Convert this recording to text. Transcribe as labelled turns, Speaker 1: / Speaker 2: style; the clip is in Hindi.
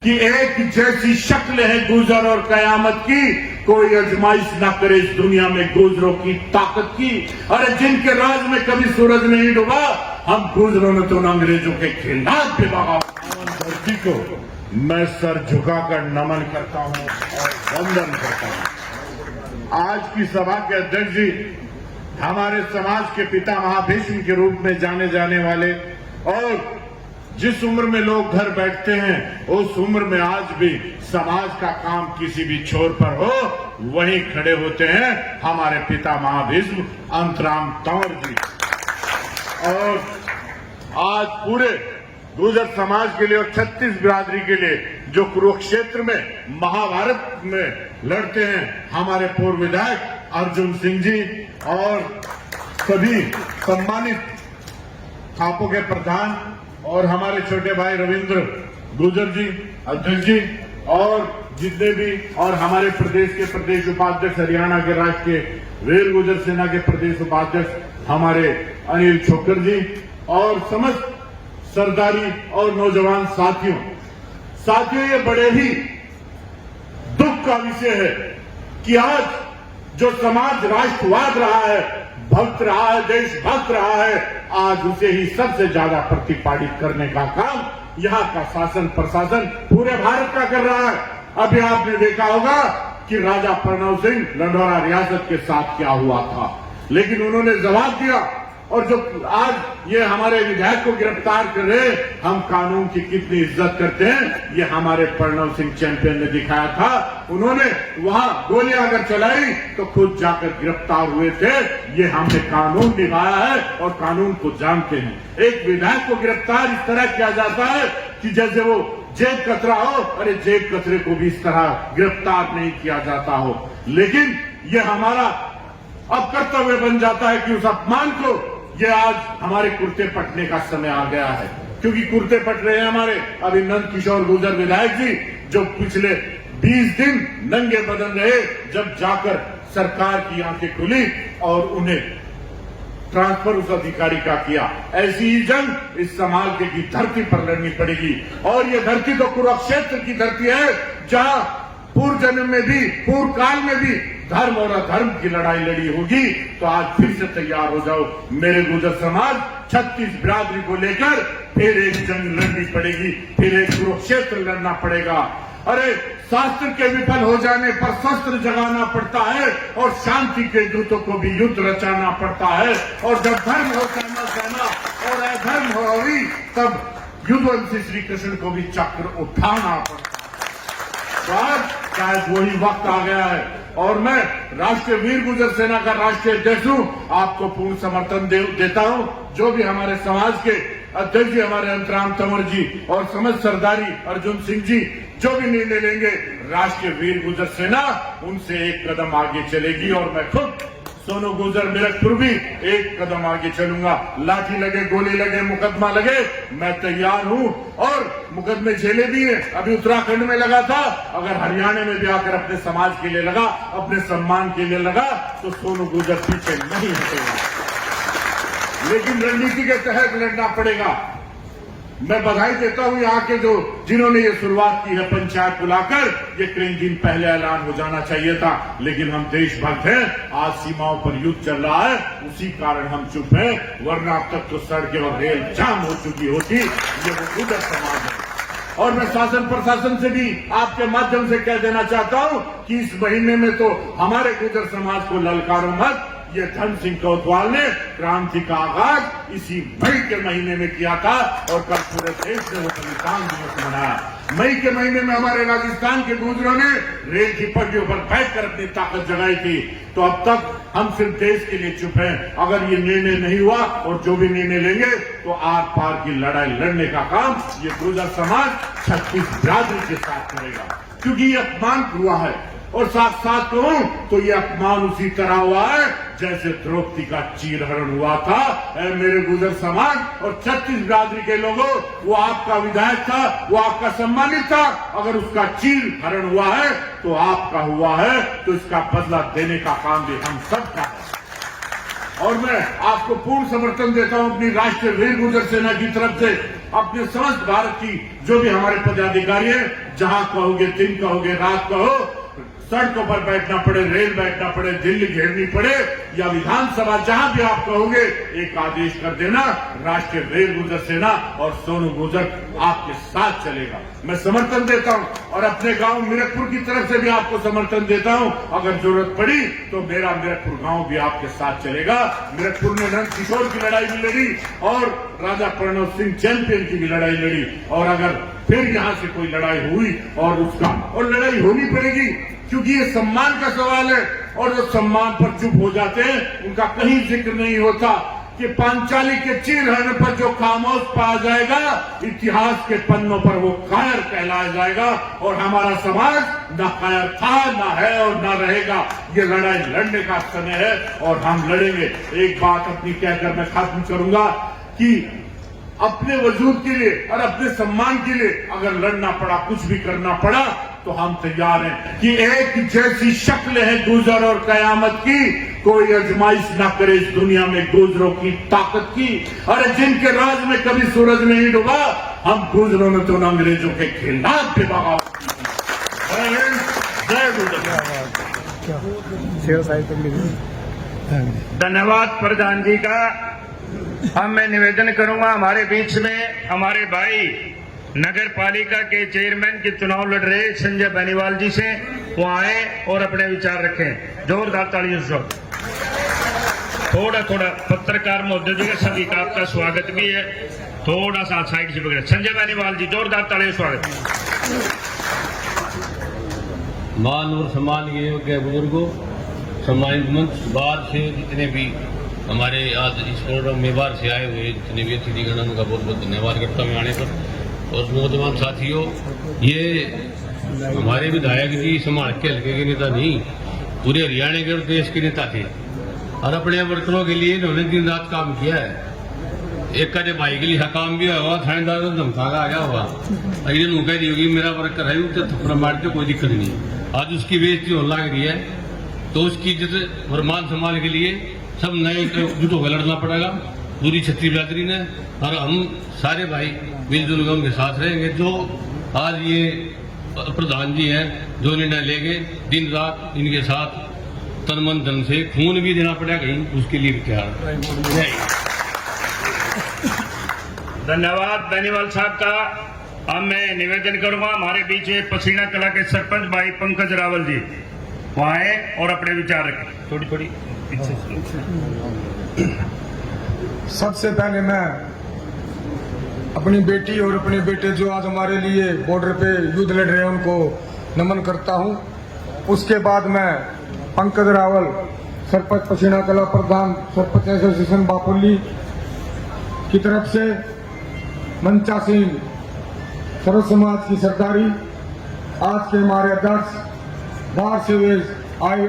Speaker 1: कि एक जैसी शक्ल है गुजर और कयामत की, कोई आजमाइश ना करे इस दुनिया में गुजरों की ताकत की। अरे जिनके राज में कभी सूरज नहीं डूबा, हम गुजरों ने तो अंग्रेजों के खिलाफ भी बगावत धरती को मैं सर झुकाकर नमन करता हूं और वंदन करता हूं। आज की सभा के अध्यक्ष जी हमारे समाज के पिता महाभीष्म के रूप में जाने जाने वाले, और जिस उम्र में लोग घर बैठते हैं उस उम्र में आज भी समाज का काम किसी भी छोर पर हो वहीं खड़े होते हैं हमारे पिता महाभीष्म अंतराम तंवर जी। और आज पूरे गुर्जर समाज के लिए और 36 बिरादरी के लिए जो कुरुक्षेत्र में महाभारत में लड़ते हैं हमारे पूर्व विधायक अर्जुन सिंह जी, और सभी सम्मानित खापों के प्रधान और हमारे छोटे भाई रविंद्र गुर्जर जी अध्यक्ष जी, और जितने भी, और हमारे प्रदेश के प्रदेश उपाध्यक्ष, हरियाणा के राष्ट्रीय वीर गुर्जर सेना के प्रदेश उपाध्यक्ष हमारे अनिल छोकर जी, और समस्त सरदारी और नौजवान साथियों, ये बड़े ही दुख का विषय है कि आज जो समाज राष्ट्रवाद रहा है, भक्त रहा है, देशभक्त रहा है, आज उसे ही सबसे ज्यादा प्रतिपादित करने का काम यहाँ का शासन प्रशासन पूरे भारत का कर रहा है। अभी आपने देखा होगा कि राजा प्रणव सिंह लंढौरा रियासत के साथ क्या हुआ था, लेकिन उन्होंने जवाब दिया। और जो आज ये हमारे विधायक को गिरफ्तार कर रहे, हम कानून की कितनी इज्जत करते हैं ये हमारे प्रणव सिंह चैंपियन ने दिखाया था। उन्होंने वहां गोलियां अगर चलाई तो खुद जाकर गिरफ्तार हुए थे। ये हमने कानून निभाया है और कानून को जानते हैं। एक विधायक को गिरफ्तार इस तरह किया जाता है कि जैसे वो जेब कतरा हो। अरे जेब कतरे को भी इस तरह गिरफ्तार नहीं किया जाता हो। लेकिन ये हमारा अब कर्तव्य बन जाता है कि उस अपमान को, ये आज हमारे कुर्ते पटने का समय आ गया है, क्योंकि कुर्ते पट रहे हैं हमारे अभी नंद किशोर गुर्जर विधायक जी, जो पिछले 20 दिन नंगे बदन रहे, जब जाकर सरकार की आंखें खुली और उन्हें ट्रांसफर उस अधिकारी का किया। ऐसी ही जंग इस समाज की धरती पर लड़नी पड़ेगी। और ये धरती तो कुरुक्षेत्र की धरती है, जहां पूर्व जन्म में भी, पूर्व काल में भी धर्म और अधर्म की लड़ाई लड़ी होगी। तो आज फिर से तैयार हो जाओ मेरे गुर्जर समाज, 36 बिरादरी को लेकर फिर एक जंग लड़नी पड़ेगी, फिर एक कुरुक्षेत्र लड़ना पड़ेगा। अरे शास्त्र के विफल हो जाने पर शस्त्र जगाना पड़ता है, और शांति के दूतों को भी युद्ध रचाना पड़ता है। और जब धर्म हो सेना और अधर्म हो रही, तब युद्धवंशी श्री कृष्ण को भी चक्र उठाना पड़ता है। तो आज शायद वही वक्त आ गया है, और मैं राष्ट्रीय वीर गुर्जर सेना का राष्ट्रीय अध्यक्ष हूं, आपको पूर्ण समर्थन देता हूं। जो भी हमारे समाज के अध्यक्ष जी हमारे अंतराम तंवर जी और समस्त सरदारी अर्जुन सिंह जी जो भी निर्णय लेंगे, राष्ट्रीय वीर गुर्जर सेना उनसे एक कदम आगे चलेगी। और मैं खुद सोनू गुर्जर मेरठपुर भी एक कदम आगे चलूंगा। लाठी लगे, गोली लगे, मुकदमा लगे, मैं तैयार हूं। और मुकदमे झेले भी हैं, अभी उत्तराखंड में लगा था, अगर हरियाणा में भी आकर अपने समाज के लिए लगा, अपने सम्मान के लिए लगा, तो सोनू गुर्जर पीछे नहीं हटेगा। लेकिन रणनीति के तहत लड़ना पड़ेगा। मैं बधाई देता हूं यहाँ के जिन्होंने ये शुरुआत की है पंचायत बुलाकर। ये कई दिन पहले ऐलान हो जाना चाहिए था, लेकिन हम देशभक्त हैं। आज सीमाओं पर युद्ध चल रहा है, उसी कारण हम चुप हैं, वरना अब तक तो सड़कें और रेल जाम हो चुकी होती। ये वो गुर्जर समाज है। और मैं शासन प्रशासन से भी आपके माध्यम से कह देना चाहता हूं कि इस महीने में तो हमारे गुर्जर समाज को ललकारो मत। ये धन सिंह कोतवाल ने क्रांति का आगाज इसी मई के महीने में किया था, और कल पूरे देश ने वो बलिदान दिवस मनाया। मई के महीने में हमारे राजस्थान के गुर्जरों ने रेल की पटरियों पर बैठकर अपनी ताकत जगाई थी। तो अब तक हम सिर्फ देश के लिए चुप हैं। अगर ये निर्णय नहीं हुआ, और जो भी निर्णय लेंगे, तो आर पार की लड़ाई लड़ने का काम ये गुर्जर समाज 36 बिरादरी के साथ करेगा, क्योंकि ये अपमान हुआ है। और साथ साथ कहूं तो ये अपमान उसी तरह हुआ है जैसे द्रौपदी का चीरहरण हुआ था। मेरे गुर्जर समाज और 36 बिरादरी के लोगों, वो आपका विधायक था, वो आपका सम्मानित था। अगर उसका चीरहरण हुआ है तो आपका हुआ है, तो इसका बदला देने का काम भी हम सबका है। और मैं आपको पूर्ण समर्थन देता हूं अपनी राष्ट्रीय वीर गुर्जर सेना की तरफ से। अपने समस्त भारत की जो भी हमारे पदाधिकारी हैं, जहां कहोगे दिन कहोगे रात कहो, सड़कों पर बैठना पड़े, रेल बैठना पड़े, दिल्ली घेरनी पड़े या विधानसभा, जहां भी आप कहोगे एक आदेश कर देना, राष्ट्रीय रेल गुर्जर सेना और सोनू गुर्जर आपके साथ चलेगा। मैं समर्थन देता हूं और अपने गांव मीरकपुर की तरफ से भी आपको समर्थन देता हूं। अगर जरूरत पड़ी तो मेरा मीरकपुर गांव भी आपके साथ चलेगा। मीरकपुर में नंद किशोर की लड़ाई भी लड़ी और राजा प्रणव सिंह चैंपियन की भी लड़ाई लड़ी, और अगर फिर यहां से कोई लड़ाई हुई और लड़ाई होनी पड़ेगी, क्योंकि ये सम्मान का सवाल है। और जो सम्मान पर चुप हो जाते हैं उनका कहीं जिक्र नहीं होता कि पांचाली के चीरहरण पर जो खामोश पाया जाएगा, इतिहास के पन्नों पर वो कायर कहलाया जाएगा। और हमारा समाज न कायर था, न है और न रहेगा। ये लड़ाई लड़ने का समय है और हम लड़ेंगे। एक बात अपनी कहकर मैं खत्म करूंगा कि अपने वजूद के लिए और अपने सम्मान के लिए अगर लड़ना पड़ा, कुछ भी करना पड़ा, तो हम तैयार हैं कि एक जैसी शक्ल है गुजर और कयामत की, कोई आजमाइश ना करे इस दुनिया में गुजरों की ताकत की। अरे जिनके राज में कभी सूरज नहीं डूबा, हम गुजरों ने तो अंग्रेजों के खिलाफ भी बगावत की। जय गुजर।
Speaker 2: धन्यवाद प्रधान जी का। अब मैं निवेदन करूंगा, हमारे बीच में हमारे भाई नगर पालिका के चेयरमैन के चुनाव लड़ रहे संजय बेनीवाल जी से, वो आए और अपने विचार रखें। जोरदार तालियों से थोड़ा पत्रकार महोदय जी का सभी का आपका स्वागत भी है, थोड़ा सा साइड से पकड़े। संजय बेनीवाल जी, जोरदार तालियों से स्वागत।
Speaker 3: मान और सम्मान के योग्य बुजुर्गों, सम्मानित मंच, बाहर से जितने भी हमारे आज इस प्रोग्राम में बाहर से आए हुए जितने भी अतिथिगण, उनका बहुत बहुत धन्यवाद करता हूँ आने पर। और नौजवान साथियों, ये हमारे विधायक जी समाज के हल्के के नेता नहीं, पूरे हरियाणा के और देश के नेता थे और अपने वर्करों के लिए इन्होंने दिन रात काम किया है। एक कदे भाई के लिए काम भी हुआ, थानेदार को धमका आ गया हुआ, इन्होंने कह दी होगी मेरा वर्कर है तो थप्पड़ मारते कोई दिक्कत नहीं। आज उसकी बेइज्जती होने लग रही है, तो उसकी इज्जत और मान सम्मान के लिए सब नए जुट होकर लड़ना पड़ेगा पूरी छत्तीस बिरादरी ने। और हम सारे भाई मिलजुल कर उनके साथ रहेंगे। जो आज ये प्रधान जी हैं, जो निर्णय लेंगे, दिन रात इनके साथ तन मन धन से खून भी देना पड़ेगा कहीं, उसके लिए तैयार।
Speaker 2: धन्यवाद बेनीवाल साहब का। अब मैं निवेदन करूंगा, हमारे बीच में पसीना कला के सरपंच भाई पंकज रावल जी, वो आए और अपने विचार रखें। थोड़ी
Speaker 4: सबसे पहले मैं अपनी बेटी और अपने बेटे जो आज हमारे लिए बॉर्डर पे युद्ध लड़ रहे हैं उनको नमन करता हूं। उसके बाद मैं पंकज रावल, सरपंच पसीना कला प्रधान सरपंच एसोसिएशन बापुली की तरफ से, मंचा सिंह सर्व समाज की सरदारी, आज के हमारे अध्यक्ष बाहर से वे आए